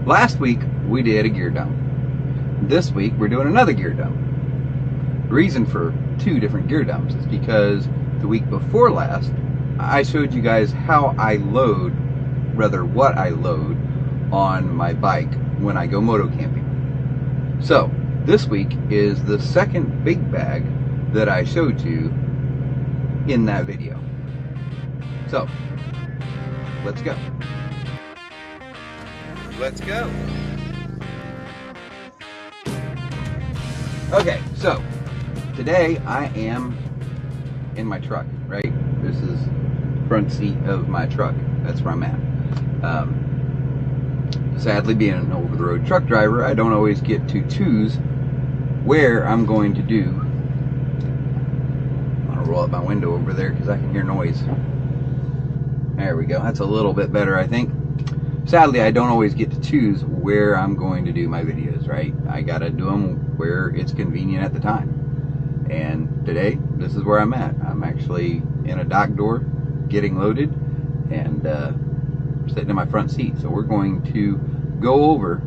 Last week we did a gear dump. This week we're doing another gear dump. The reason for two different gear dumps is because the week before last I showed you guys how I load, rather what I load on my bike when I go motocamping. So this week is the second big bag that I showed you in that video. So let's go. Let's go. Okay, so today I am in my truck, right? This is front seat of my truck. That's where I'm at. Sadly, being an over-the-road truck driver, I don't always get to choose where I'm going to do. I'm gonna roll up my window over there because I can hear noise. There we go. That's a little bit better, I think. Sadly, I don't always get to choose where I'm going to do my videos, right? I gotta do them where it's convenient at the time. And today, this is where I'm at. I'm actually in a dock door, getting loaded, and sitting in my front seat. So we're going to go over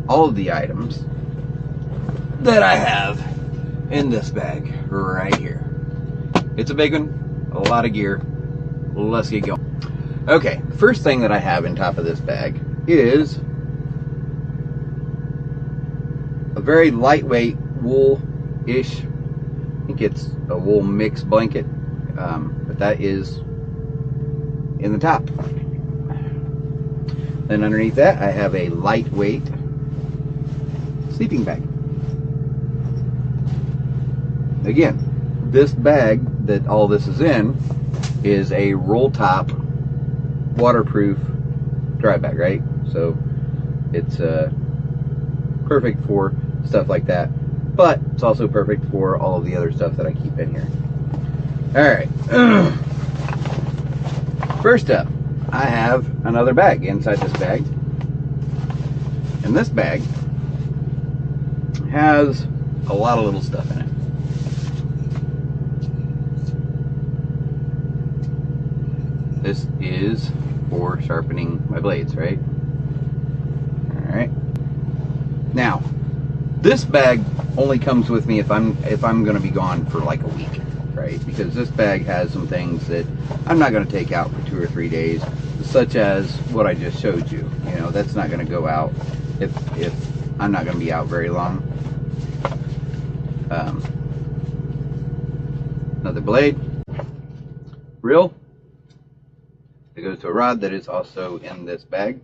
all of the items that I have in this bag right here. It's a big one, a lot of gear. Let's get going. Okay, first thing that I have in top of this bag is a very lightweight wool-ish, I think it's a wool mix blanket, but that is in the top. Then underneath that I have a lightweight sleeping bag. Again, this bag that all this is in is a roll top waterproof dry bag, right? So it's perfect for stuff like that, but it's also perfect for all of the other stuff that I keep in here. Alright, first up I have another bag inside this bag, and this bag has a lot of little stuff in it. This is for sharpening my blades, right? Alright. Now, this bag only comes with me if I'm gonna be gone for like a week, right? Because this bag has some things that I'm not gonna take out for 2 or 3 days, such as what I just showed you. You know, that's not gonna go out if I'm not gonna be out very long. Another blade, reel. It goes to a rod that is also in this bag.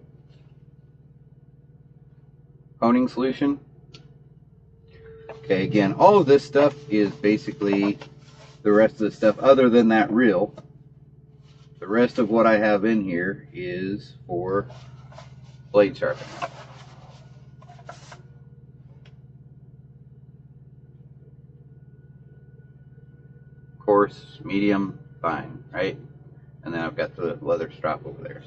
Honing solution. Okay, again, all of this stuff is basically the rest of the stuff other than that reel. The rest of what I have in here is for blade sharpening. Coarse, medium, fine, right? And then I've got the leather strap over there.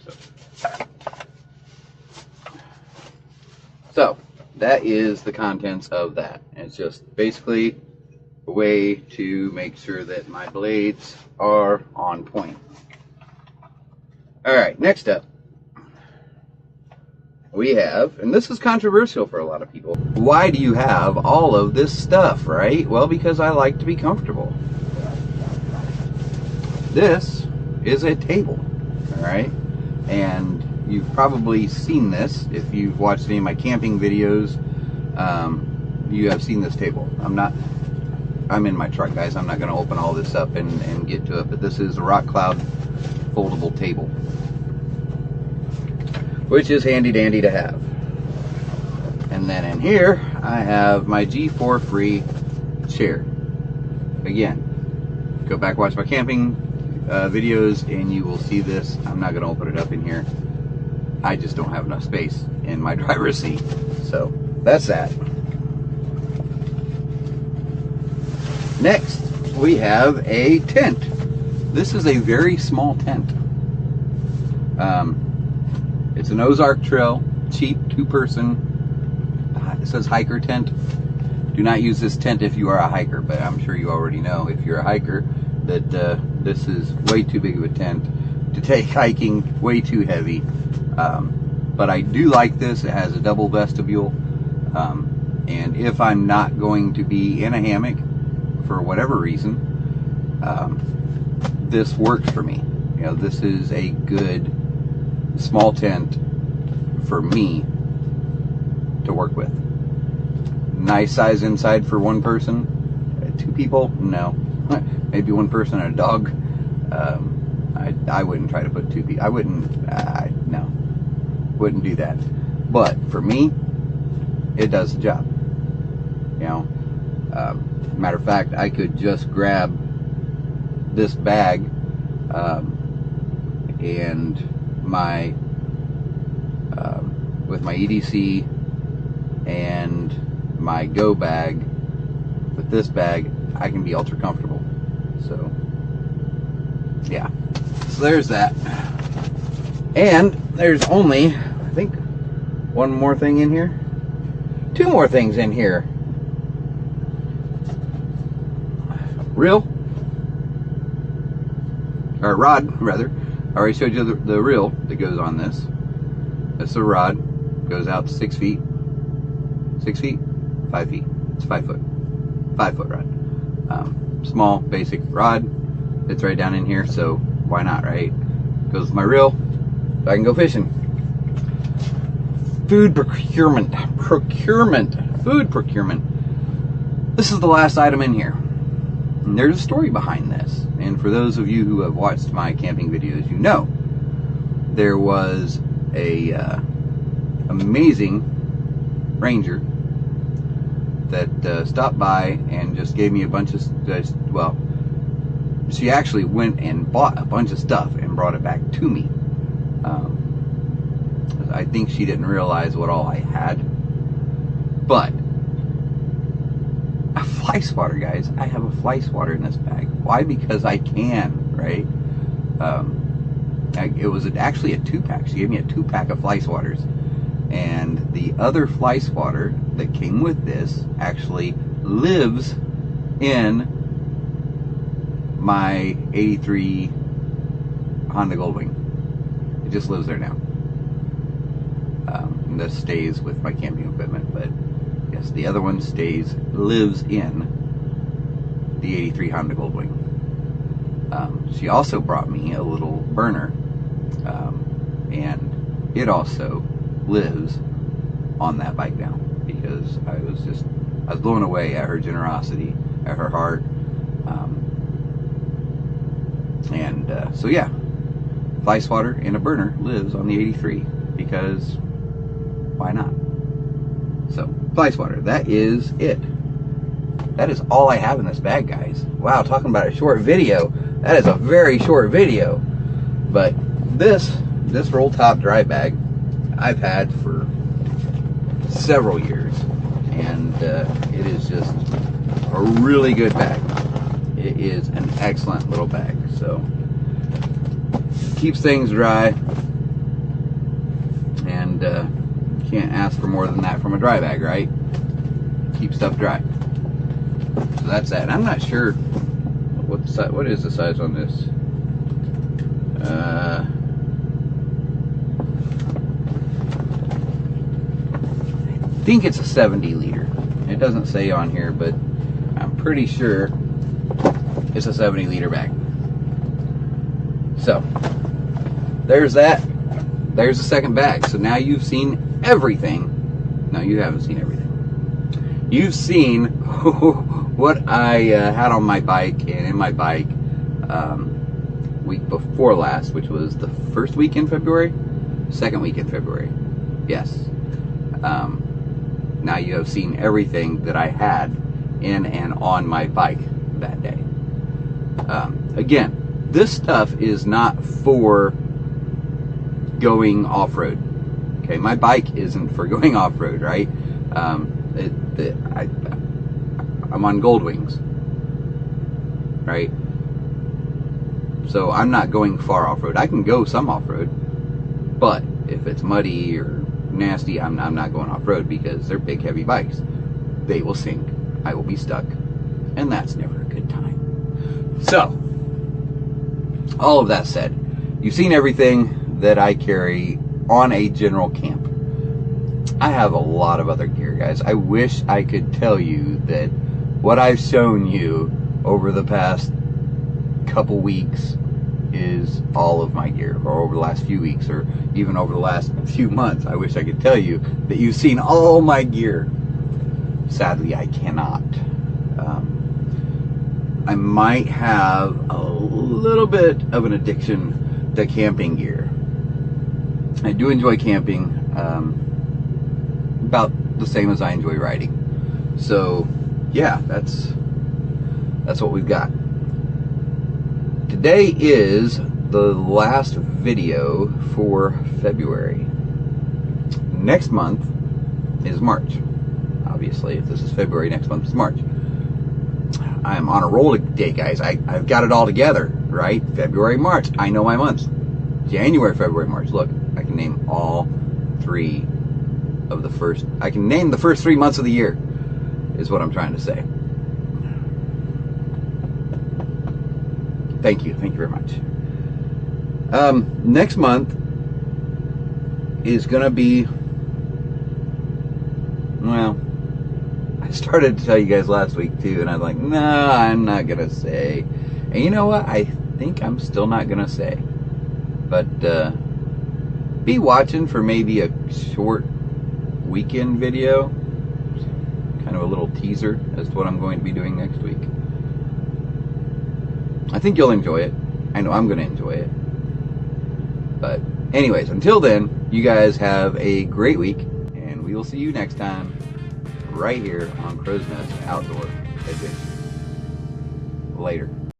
So that is the contents of that. It's just basically a way to make sure that my blades are on point. Alright, next up we have, and this is controversial for a lot of people, why do you have all of this stuff, right? Well, because I like to be comfortable. This is a table, all right? And you've probably seen this if you've watched any of my camping videos. You have seen this table. I'm in my truck, guys. I'm not going to open all this up and get to it, but this is a Rock Cloud foldable table, which is handy dandy to have. And then in here I have my G4 free chair. Again, go back, watch my camping videos, and you will see this. I'm not going to open it up in here. I just don't have enough space in my driver's seat. So that's that. Next, we have a tent. This is a very small tent. It's an Ozark Trail, cheap, 2-person. It says hiker tent. Do not use this tent if you are a hiker, but I'm sure you already know, if you're a hiker, that this is way too big of a tent to take hiking, way too heavy. But I do like this. It has a double vestibule. And if I'm not going to be in a hammock for whatever reason, this works for me. You know, this is a good small tent for me to work with. Nice size inside for one person. 2 people? No. Maybe one person and a dog. I wouldn't try to put 2 people. I wouldn't. No. Wouldn't do that. But for me, it does the job. You know. Matter of fact, I could just grab this bag and my with my EDC and my Go bag. With this bag, I can be ultra comfortable. So yeah, so there's that. And there's only, I think, 1 more thing in here, 2 more things in here. Reel, or rod rather. I already showed you the reel that goes on this. That's the rod. Goes out to 6 feet. 6 feet? 5 feet. It's 5 foot. 5 foot rod. Small, basic rod. It's right down in here, so why not, right? Goes with my reel, so I can go fishing. Food procurement. Food procurement. This is the last item in here. And there's a story behind this. And for those of you who have watched my camping videos, you know there was a amazing ranger that stopped by and just gave me a bunch of, well, she actually went and bought a bunch of stuff and brought it back to me. I think she didn't realize what all I had. But a fly swatter, guys. I have a fly swatter in this bag. Why? Because I can, right? It was actually a 2-pack. She gave me a 2-pack of fly swatters. And the other fly swatter that came with this actually lives in my 83 Honda Goldwing. It just lives there now. And this stays with my camping equipment, but yes, the other one lives in the 83 Honda Goldwing. She also brought me a little burner, and it also lives on that bike now, because I was blown away at her generosity, at her heart. So yeah, fly swatter and a burner lives on the 83, because why not? So fly swatter, that is it. That is all I have in this bag, guys. Wow, talking about a short video. That is a very short video. But this roll top dry bag I've had for several years, and it is just a really good bag. It is an excellent little bag. So keeps things dry, and can't ask for more than that from a dry bag, right? Keep stuff dry. So that's that. And I'm not sure what is the size on this. I think it's a 70 liter. It doesn't say on here, but I'm pretty sure it's a 70 liter bag. So there's that. There's the second bag. So now you've seen everything. No, you haven't seen everything. You've seen what I had on my bike and in my bike week before last, which was the first week in February, second week in February. Yes. Now you have seen everything that I had in and on my bike that day. Again, this stuff is not for going off-road. Okay, my bike isn't for going off-road, right? I'm on Goldwings, right? So I'm not going far off-road. I can go some off-road, but if it's muddy or nasty, I'm not going off-road, because they're big, heavy bikes. They will sink. I will be stuck, and that's never a good time. So, all of that said, you've seen everything that I carry on a general camp. I have a lot of other gear, guys. I wish I could tell you that what I've shown you over the past couple weeks is all of my gear, or over the last few weeks, or even over the last few months. I wish I could tell you that you've seen all my gear. Sadly, I cannot. I might have a little bit of an addiction to camping gear. I do enjoy camping about the same as I enjoy riding. So yeah, that's what we've got. Today is the last video for February. Next month is March. Obviously, if this is February, next month is March. I'm on a roll today, guys. I've got it all together, right? February, March. I know my months. January, February, March. Look, I can name all three of the first. I can name the first 3 months of the year, is what I'm trying to say. Thank you very much. Next month is gonna be, well, I started to tell you guys last week too, and I'm like, no, I'm not gonna say. And you know what? I think I'm still not gonna say. But be watching for maybe a short weekend video, kind of a little teaser as to what I'm going to be doing next week. I think you'll enjoy it. I know I'm gonna enjoy it. But anyways, until then, you guys have a great week, and we will see you next time right here on Crow's Nest Outdoor Adventure. Later.